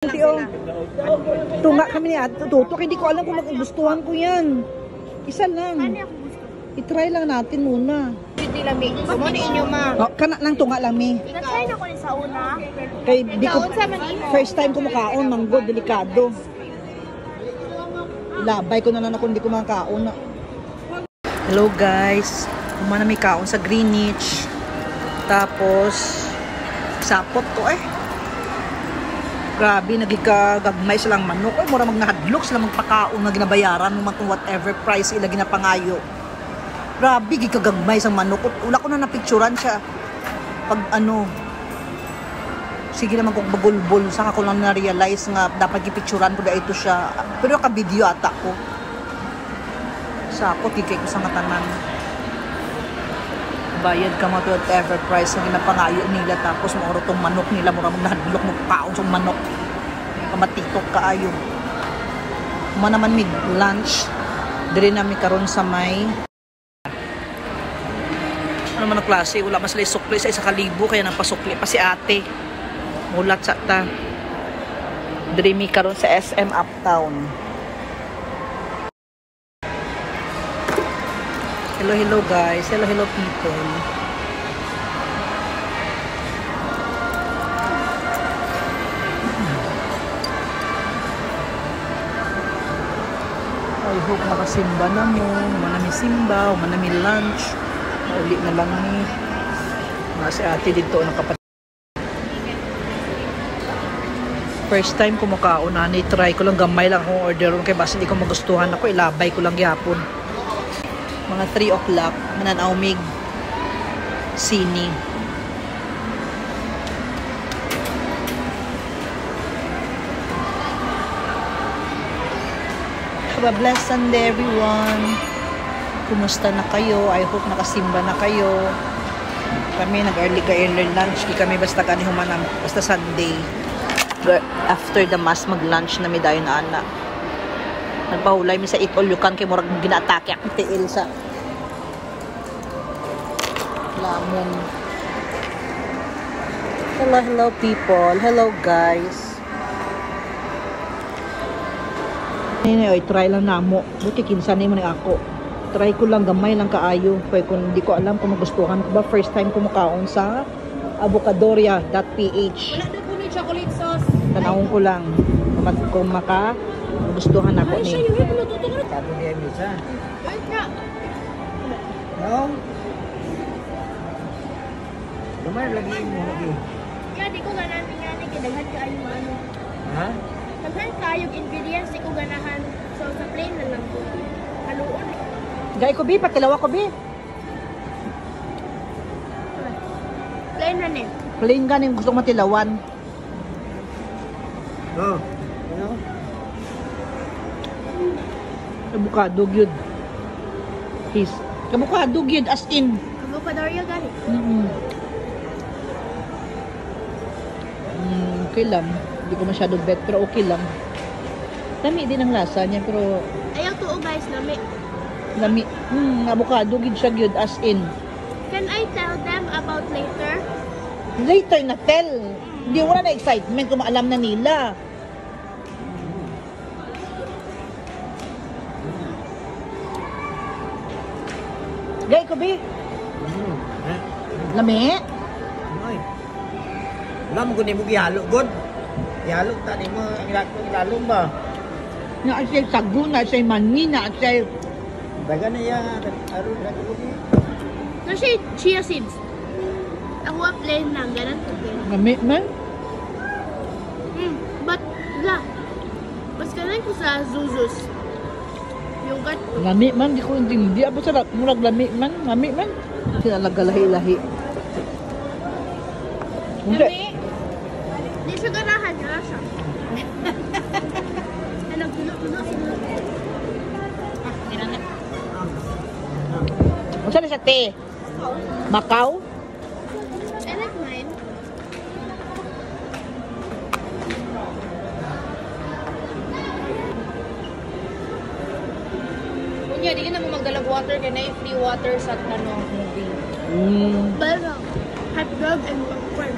Oh. Tunga kami ni Ato Tutok, hindi ko alam kung magugustuhan ko yan. Isa lang. I-try lang natin muna. Hindi lami. Sumo ni inyo ma. Oh, kana lang tunga lami. Na-try na ko ni sa una. Kay di ko first time ko makaon, manggo, delikado. Labay ko na lang ako hindi ko makaon. Hello guys. Kumana may kaon sa Greenwich. Tapos sapot ko Grabe, nagigagagmay silang manok. Ay, mura magnahadlok sila magpakaon na ginabayaran mo kung whatever price ila ginapangayo. Grabe, gigagagmay sa manok. Wala ko na napicturan siya. Pag ano, sige naman kung bagulbol, saka ko lang na-realize nga dapat gipicturan ko na ito siya. Pero ka-video ata ko. Sakot, gigay ko sa matanan. Bayad ka mo to whatever price na ginapangayo nila, tapos mauro tong manok nila, mura magnahadlok mo kaon sa manok. Kamatitok kaayo. Kuma naman mid lunch diri namin karon sa may ano man ang klase, wala mas lay sukli sa isa kalibo, kaya napasukli pa si ate. Mulat sa ta. Diri mi karon sa SM Uptown. Hello guys. Hello people. I hope makasimba na mo. Manami simba, manami lunch. Mauli na lang ni. Si ate dito ng kapatid. First time ko makaon na try ko lang, gamay lang akong order kay basta di ko magustuhan ako, ilabay ko lang gyapon. Mga 3 o'clock, mananaw mig sini. Have a blessed Sunday everyone. Kumusta na kayo? I hope nakasimba na kayo. Kami nag-early lunch. Di kami basta kanihuman, basta Sunday. After the mass, mag-lunch na may dayon na anak. Nagpahulay mi sa eat all you can kay murag gina-atake ang tiil sa lamon. Hello people. Hello guys. Nini, try lang namo. Buti kinsa ni mo ni ako. Try ko lang, gamay lang kaayo. Kaya kung hindi ko alam kung magustuhan ko ba, first time ko makaon sa avocadoria.ph. Wala na po ni chocolate sauce. Tanawon ko lang kung magustuhan ako ni. Sabi niya misa. Wait na. No? Gamay lagi mo lagi. Kaya di ko ganahan nga ni kidaghan kaayo ano. Ha? Daghan kaayo ingredients di ko ganahan. So sa plain na lang po. Haluon. Gay ko bi, patilawa ko bi. Plain na ni. Plain ganing gusto ko matilawan. Oh. Ano? Avocado gyud. His. Avocado gyud as in. Avocadoria gani. Okay lang. Hindi ko masyado bet pero okay lang. Lami din ang lasa niya pero Ayaw to guys, lami. lami. Avocado gyud siya gyud as in. Can I tell them about later? Later na tell. Hindi wala na excitement kung maalam na nila. Gay ko bi. Lami. Ay. Wala mo kunin mo gihalo god. Gihalo ta ni mo ilalo ba? Na siya sagu, na siya mani, na siya Daga na ya aron lagi ko. No siya chia seeds. Ako plain lang, ganun to plain. lami man. But, mas ganun ko sa Zuzus. Yung gat ko. Lami man, di ko hindi. Abo sa murag lami man. Lami man. Sinalaga lahi-lahi. Hindi. Lami? Di siya ganahan niya siya. Nagpuno-puno sila. Ano sa siya, te? Macau? I like mine. Kunya, di ka na mo magdalag water kaya na free water sa movie. Mm. But hot dog and popcorn.